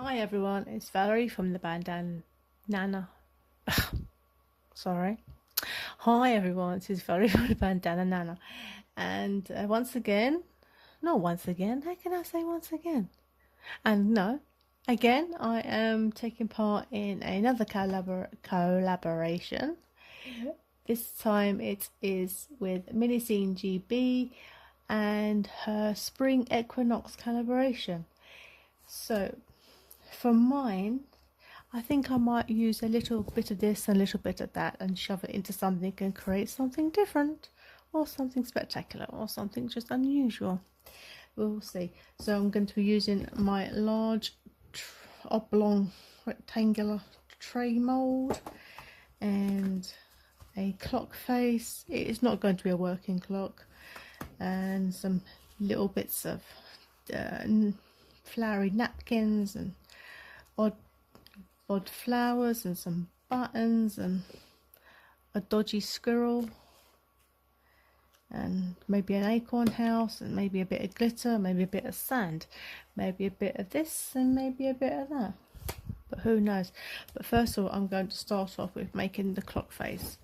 Hi everyone, it's Valerie from the bandana Nana. Sorry. Hi everyone, this is Valerie from the bandana Nana. And once again, not once again, how can I say once again? And no, again, I am taking part in another collaboration. This time it is with miniscenesgb and her Spring Equinox Collaboration. So for mine, I think I might use a little bit of this and a little bit of that and shove it into something and create something different or something spectacular or something just unusual. We'll see. So I'm going to be using my large oblong rectangular tray mold and a clock face. It is not going to be a working clock, and some little bits of flowery napkins and odd flowers and some buttons and a dodgy squirrel and maybe an acorn house and maybe a bit of glitter, maybe a bit of sand, maybe a bit of this and maybe a bit of that, but who knows. But first of all, I'm going to start off with making the clock face.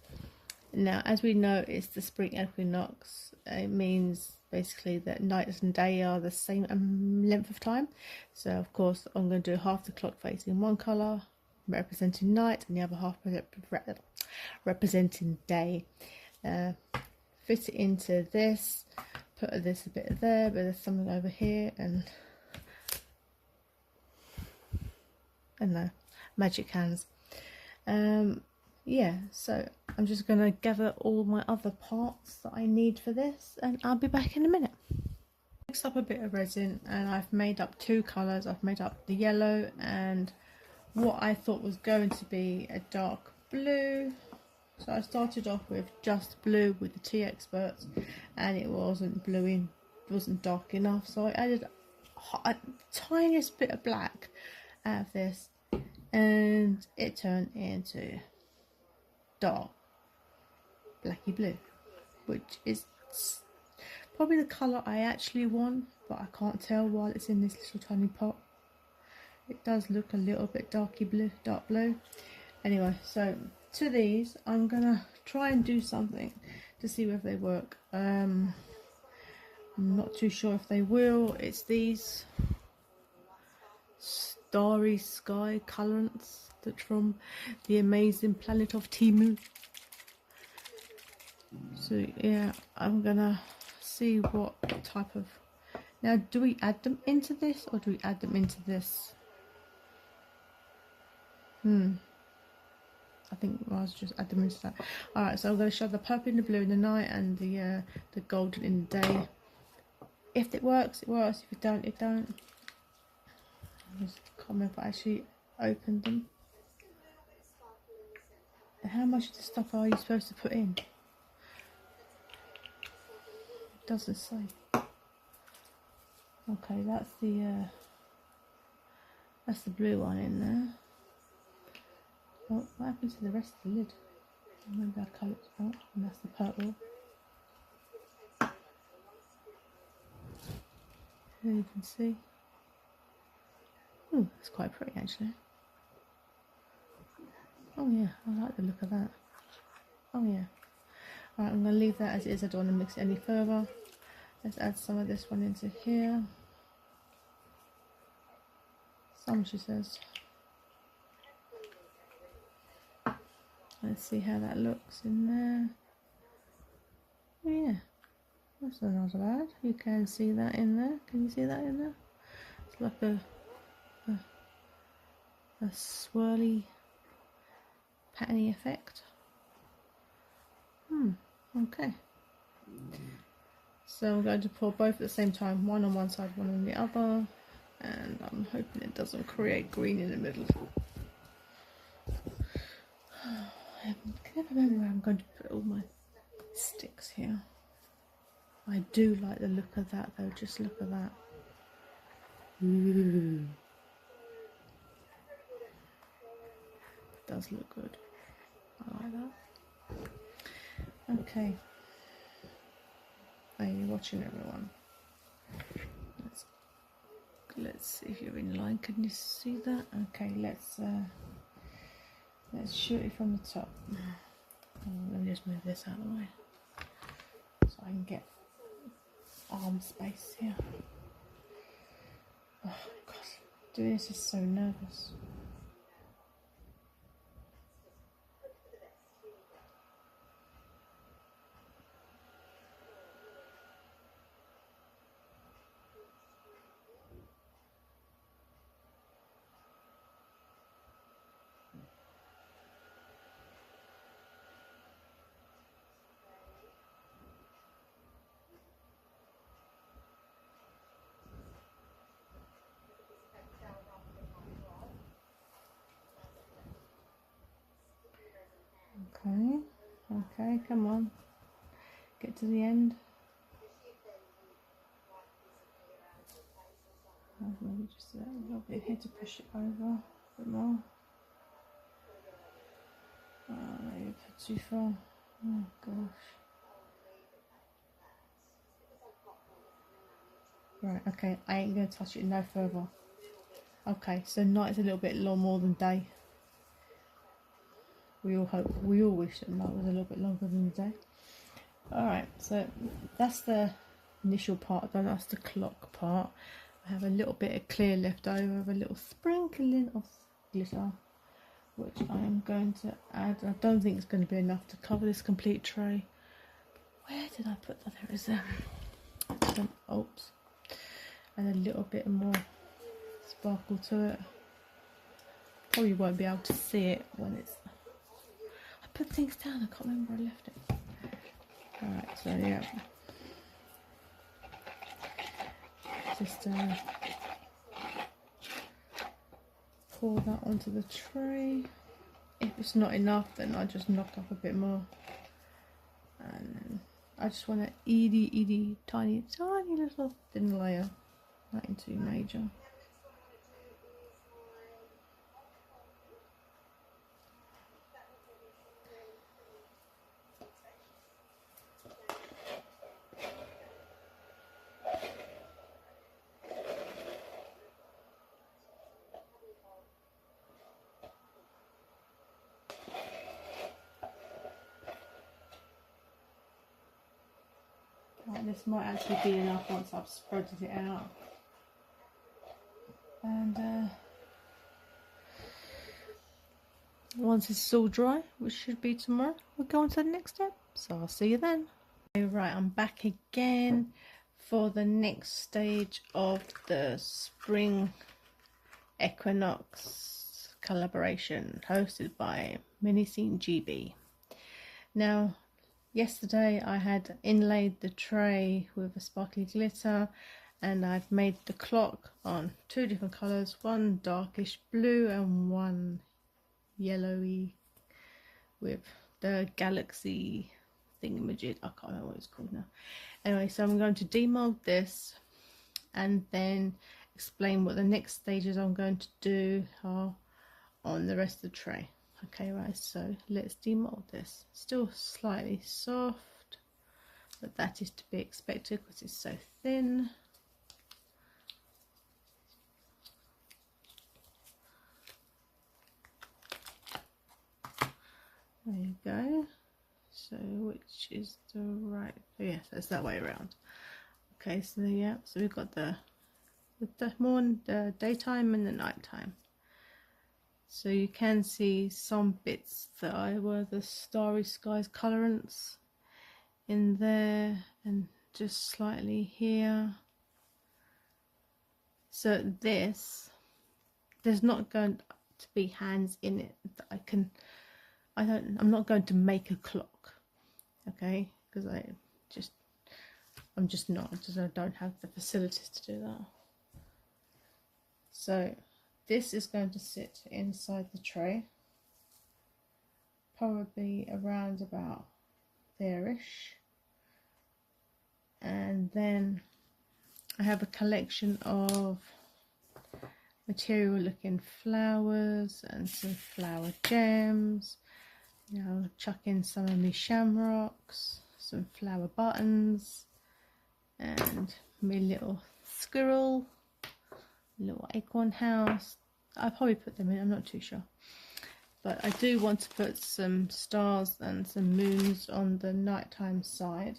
Now, as we know, it's the spring equinox. It means basically that night and day are the same length of time. So of course I'm going to do half the clock face in one colour representing night and the other half representing day. Fit it into this, put this a bit there, but there's something over here, and no, magic hands. Yeah, so I'm just going to gather all my other parts that I need for this and I'll be back in a minute. Mixed up a bit of resin and I've made up two colours. I've made up the yellow and what I thought was going to be a dark blue. So I started off with just blue with the tea experts and it wasn't dark enough, so I added a tiniest bit of black out of this and it turned into dark blacky blue, which is probably the colour I actually want, but I can't tell while it's in this little tiny pot. It does look a little bit dark blue. Anyway, so to these I'm gonna try and do something to see whether they work. I'm not too sure if they will. It's these starry sky colorants that's from the amazing planet of Timu. So yeah, I'm gonna see what type of... Now, do we add them into this or do we add them into this? I think I'll just add them into that. Alright, so I'm going to shove the purple in the blue in the night and the golden in the day. If it works, it works. If it don't, it don't. I just can't remember if I actually opened them. And how much of the stuff are you supposed to put in? It doesn't say. Okay, that's the blue one in there. What happened to the rest of the lid? Maybe I colour it out, and that's the purple. There you can see. Oh, it's quite pretty actually. Oh yeah, I like the look of that. Oh yeah. Alright, I'm going to leave that as it is. I don't want to mix it any further. Let's add some of this one into here. Some, she says. Let's see how that looks in there. Oh, yeah, that's not bad. You can see that in there. Can you see that in there? It's like a swirly, patterny effect. Okay. So I'm going to pour both at the same time, one on one side, one on the other, and I'm hoping it doesn't create green in the middle. I can never remember where I'm going to put all my sticks here. I do like the look of that though, just look at that. Ooh. It does look good. I like that. Okay. Are you watching, everyone? Let's Let's see if you're in line. Can you see that? Okay, let's shoot it from the top. Let me just move this out of the way so I can get arm space here. Oh God, doing this is so nervous. Okay, okay, come on, get to the end. Maybe just a little bit here to push it over a bit more. Maybe put too far. Oh gosh. Right, okay, I ain't gonna touch it no further. Okay, so night's a little bit more than day. We all wish that night was a little bit longer than the day. Alright, so that's the initial part, then that's the clock part. I have a little bit of clear left over, a little sprinkling of glitter, which I am going to add. I don't think it's going to be enough to cover this complete tray. Where did I put that? There it is there. Oops. And a little bit more sparkle to it. Probably won't be able to see it when it's... I put things down, I can't remember where I left it. Alright, so yeah. Just pour that onto the tray. If it's not enough, then I just knock up a bit more. And then I just want an itty tiny little thin layer. Nothing too major. Right, this might actually be enough once I've spreaded it out. And once it's all dry, which should be tomorrow, we'll go on to the next step. So I'll see you then. Okay, right, I'm back again for the next stage of the Spring Equinox Collaboration, hosted by miniscenesgb. Now, yesterday I had inlaid the tray with a sparkly glitter, and I've made the clock on two different colours, one darkish blue and one yellowy with the galaxy thingamajig. I can't remember what it's called now. Anyway, so I'm going to demold this and then explain what the next stages I'm going to do are on the rest of the tray. Okay, right, so let's demold this. Still slightly soft, but that is to be expected because it's so thin. There you go. So which is the right? Oh, yes, that's that way around. Okay, so yeah, so we've got the morning, the daytime, and the nighttime. So you can see some bits that were the Starry Skies colorants in there, and just slightly here. So there's not going to be hands in it that I'm not going to make a clock, okay, because I don't have the facilities to do that. So this is going to sit inside the tray, probably around about there-ish. And then I have a collection of material looking flowers and some flower gems. You know, chuck in some of my shamrocks, some flower buttons, and my little squirrel little acorn house. I'll probably put them in, I'm not too sure. But I do want to put some stars and some moons on the nighttime side.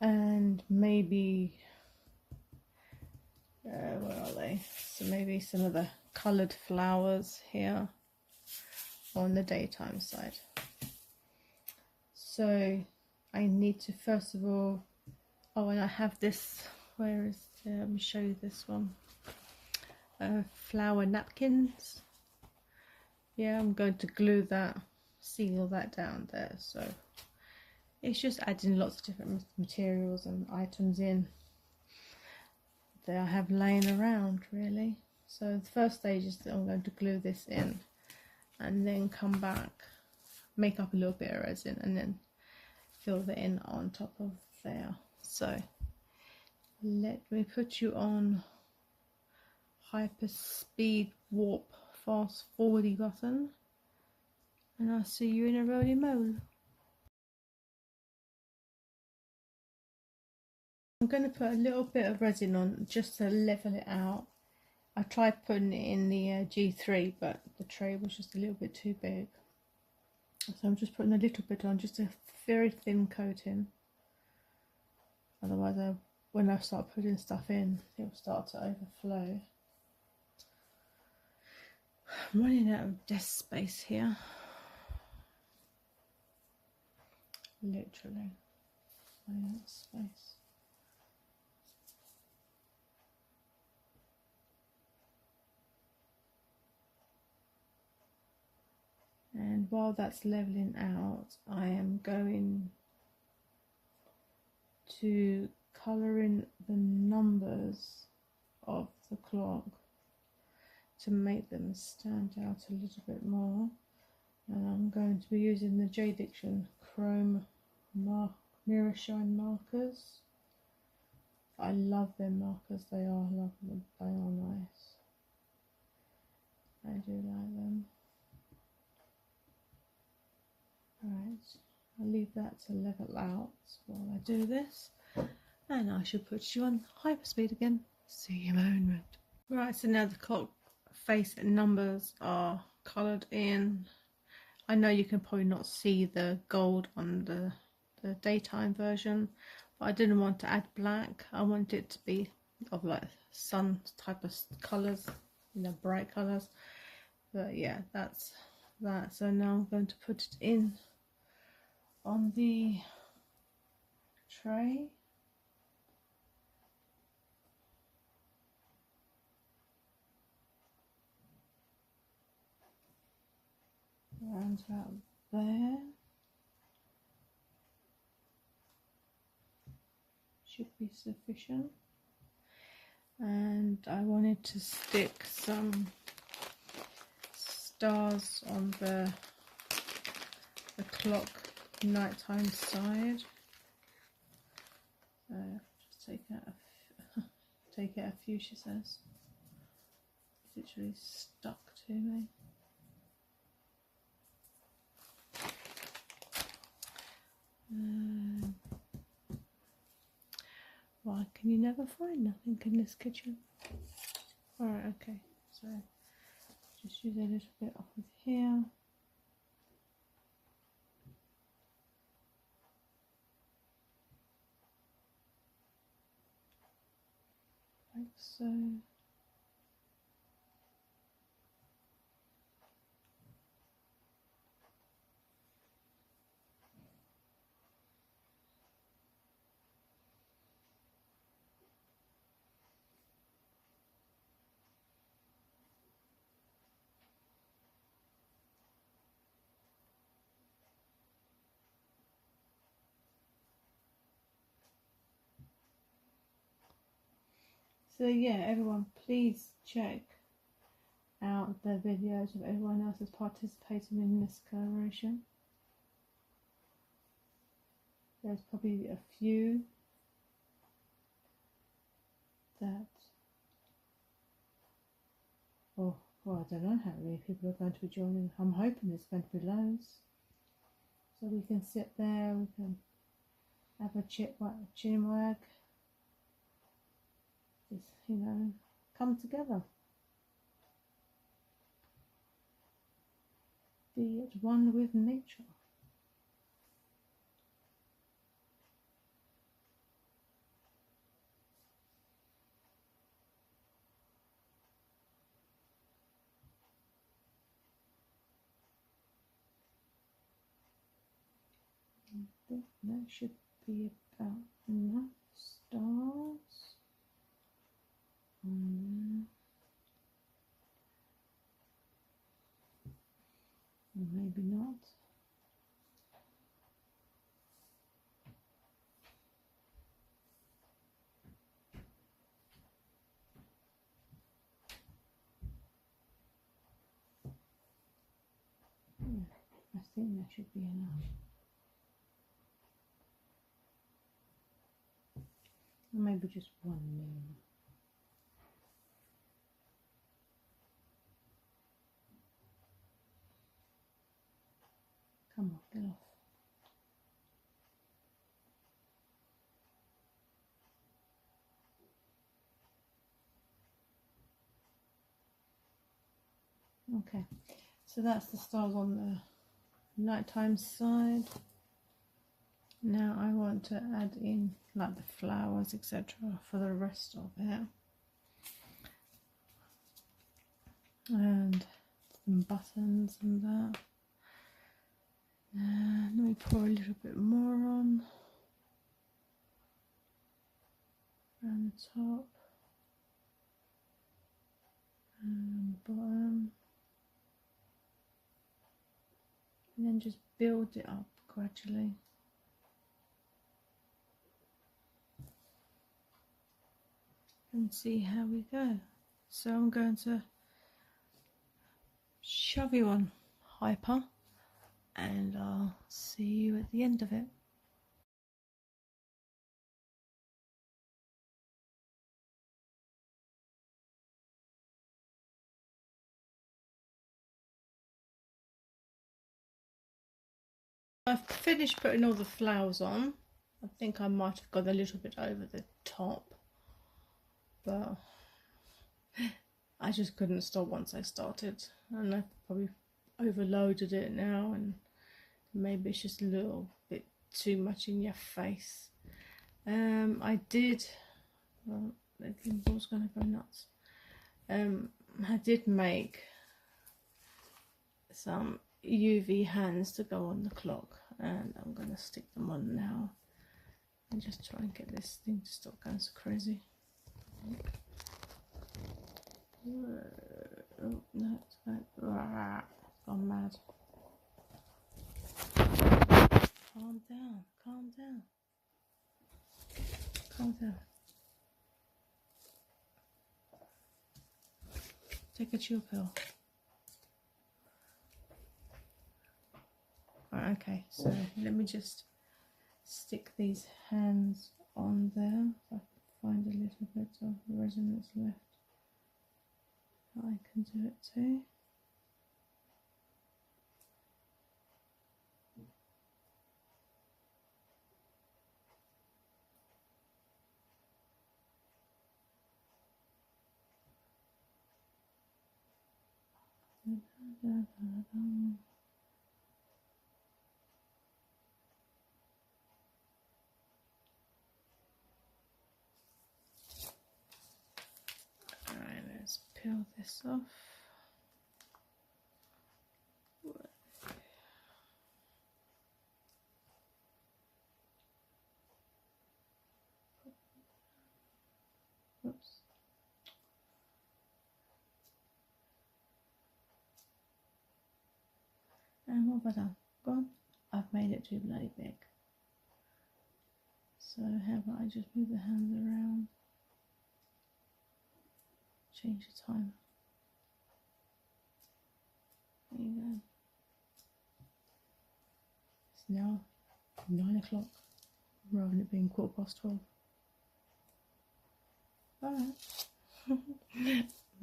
And maybe, where are they? So maybe some of the coloured flowers here on the daytime side. So I need to first of all, oh, and I have this, where is it? Let me show you this one. Flower napkins. Yeah, I'm going to glue that, seal that down there. So it's just adding lots of different materials and items in that I have laying around, really. So the first stage is that I'm going to glue this in and then come back, make up a little bit of resin and then fill that in on top of there. So let me put you on hyper speed warp fast forwardy button and I'll see you in a roly mo. I'm going to put a little bit of resin on just to level it out. I tried putting it in the G3 but the tray was just a little bit too big. So I'm just putting a little bit on, just a very thin coating. Otherwise when I start putting stuff in, it will start to overflow. I'm running out of desk space here. Literally running out of space. And while that's leveling out, I am going to colour in the numbers of the clock to make them stand out a little bit more. And I'm going to be using the J Diction Chrome Mirror Shine markers. I love their markers, they are lovely, they are nice. I do like them. Alright, I'll leave that to level out while I do this. And I shall put you on hyperspeed again. See you in a moment. Right, so now the clock face and numbers are coloured in. I know you can probably not see the gold on the daytime version, but I didn't want to add black. I want it to be of like sun type of colours, you know, bright colours. But yeah, that's that. So now I'm going to put it in on the tray. Around about there. Should be sufficient. And I wanted to stick some stars on the clock nighttime side. So just take out a few, she says. It's literally stuck to me. Why can you never find nothing in this kitchen? Alright, okay, so just use a little bit off of here. Like so. So yeah, everyone, please check out the videos of everyone else who's participating in this collaboration. There's probably a few that, oh, well, I don't know how many people are going to be joining. I'm hoping there's going to be loads. So we can sit there, we can have a chin wag. just, you know, come together. Be at one with nature. I think that should be about enough stars. Maybe not. Yeah, I think that should be enough. Or maybe just one moon. Come on, get off. Okay, so that's the stars on the nighttime side. Now I want to add in like the flowers, etc. for the rest of it. And some buttons and that. Let me pour a little bit more on around the top and bottom, and then just build it up gradually. And see how we go. So I'm going to shove you on hyper, and I'll see you at the end of it. I've finished putting all the flowers on. I think I might have gone a little bit over the top, but I just couldn't stop once I started, and I probably overloaded it now, and maybe it's just a little bit too much in your face. I did, well, the gimbal's gonna go nuts. I did make some UV hands to go on the clock, and I'm gonna stick them on now and just try and get this thing to stop going so crazy. Oh no, it's gone mad. Calm down, calm down, calm down. Take a chill pill. Right, okay, so let me just stick these hands on there. If I can find a little bit of resin that's left, I can do it too. Alright, let's peel this off. Oops. And what have I done? Gone? I've made it too bloody big. So how about I just move the hands around? Change the time. There you go. It's now 9 o'clock rather than it being 12:15. Alright.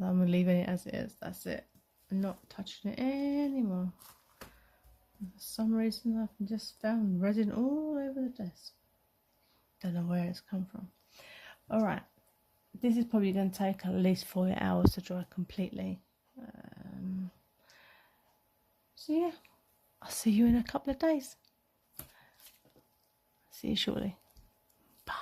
I'm leaving it as it is. That's it. I'm not touching it anymore. For some reason I've just found resin all over the desk. Don't know where it's come from. Alright. this is probably going to take at least 4 hours to dry completely. So yeah, I'll see you in a couple of days. See you shortly. Bye.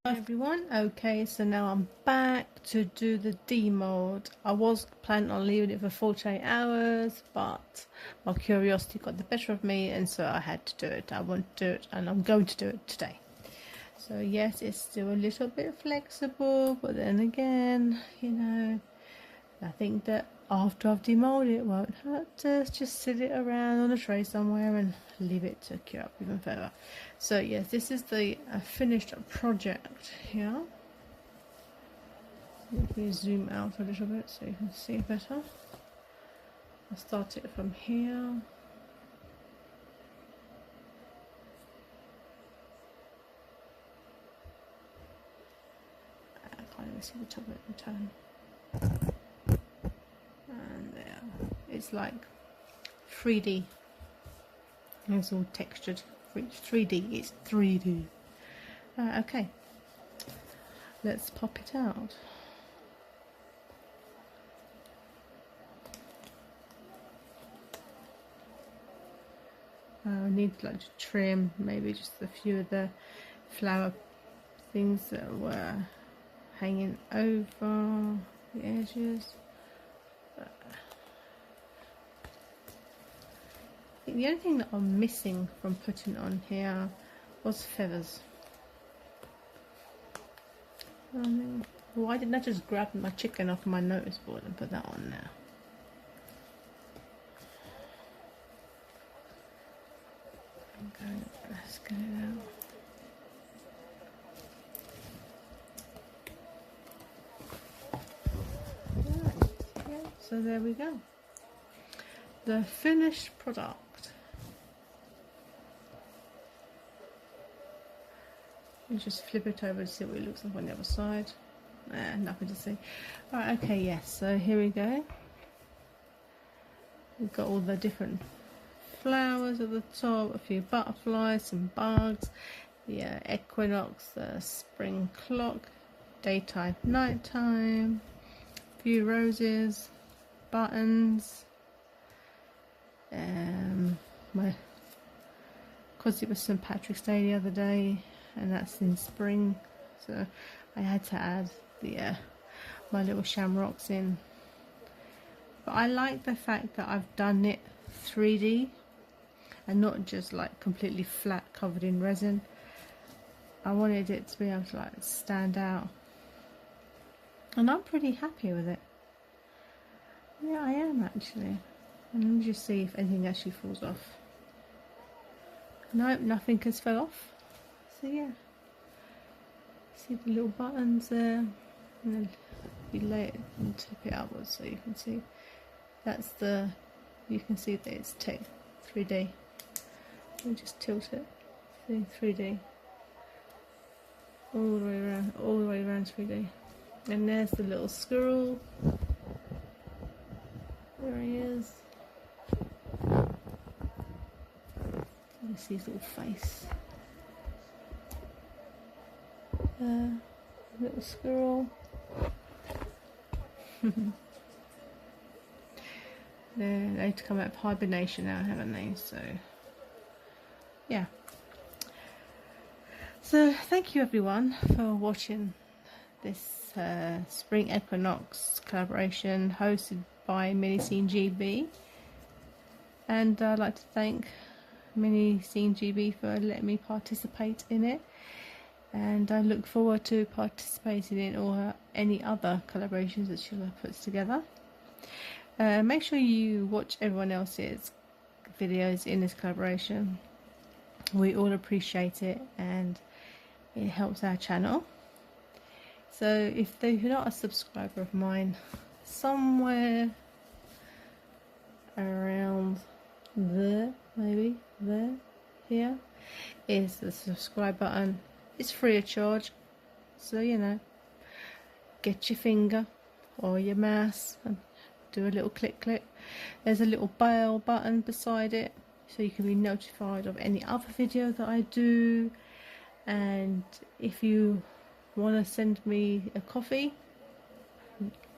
Hi everyone. Okay, so now I'm back to do the demold. I was planning on leaving it for 48 hours, but my curiosity got the better of me, and so I had to do it. I want to do it, and I'm going to do it today. So yes, it's still a little bit flexible, but then again, you know, I think that after I've demolded it won't hurt to just sit it around on a tray somewhere and leave it to cure up even further. So yes, this is the finished project here. Let me zoom out a little bit so you can see better. I'll start it from here. I can't even see the top of it in turn. And there, it's like 3D. It's all textured. 3D, it's 3D. Okay, let's pop it out. I need like to trim maybe just a few of the flower things that were hanging over the edges. I think the only thing that I'm missing from putting on here was feathers. Why didn't I just grab my chicken off my notice board and put that on now? Okay, let's get it out. Right, yeah, so there we go. The finished product. You just flip it over to see what it looks like on the other side. Nothing to see. Alright, okay, yes, so here we go. We've got all the different flowers at the top, a few butterflies, some bugs, the equinox, the spring clock, daytime, nighttime, a few roses, buttons. Because it was St. Patrick's Day the other day, and that's in spring, so I had to add the my little shamrocks in. But I like the fact that I've done it 3D and not just like completely flat covered in resin. I wanted it to be able to like stand out, and I'm pretty happy with it. Yeah, I am actually. And let me just see if anything actually falls off. Nope, nothing has fell off. So yeah, see the little buttons there, and then you lay it and tip it upwards so you can see. That's the, you can see that it's 3D. Let me just tilt it. See, 3D. All the way around 3D. And there's the little squirrel. There he is. You see his little face. Little squirrel. They need to come out of hibernation now, haven't they? So yeah. So thank you everyone for watching this Spring Equinox collaboration hosted by miniscenesgb, and I'd like to thank miniscenesgb for letting me participate in it, and I look forward to participating in or any other collaborations that she'll have put together. Make sure you watch everyone else's videos in this collaboration. We all appreciate it and it helps our channel. So if you're not a subscriber of mine, somewhere around there, maybe there, here is the subscribe button. It's free of charge, so you know, get your finger or your mouse and do a little click. There's a little bell button beside it, so you can be notified of any other video that I do. And if you want to send me a coffee,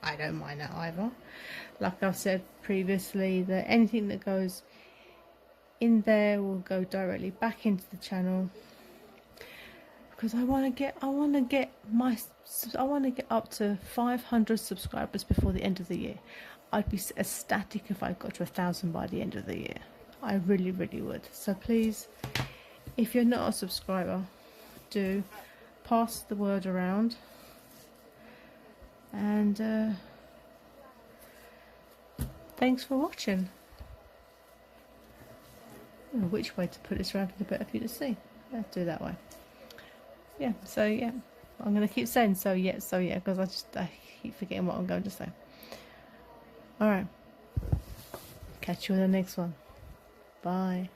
I don't mind that either. Like I've said previously, that anything that goes in there will go directly back into the channel, because I want to get up to 500 subscribers before the end of the year. I'd be ecstatic if I got to 1,000 by the end of the year. I really, really would. So please, if you're not a subscriber, do pass the word around. And thanks for watching. I don't know which way to put this around for the better for you to see. Let's do that way. Yeah, so yeah, I'm going to keep saying so yeah, because I keep forgetting what I'm going to say. Alright, catch you in the next one. Bye.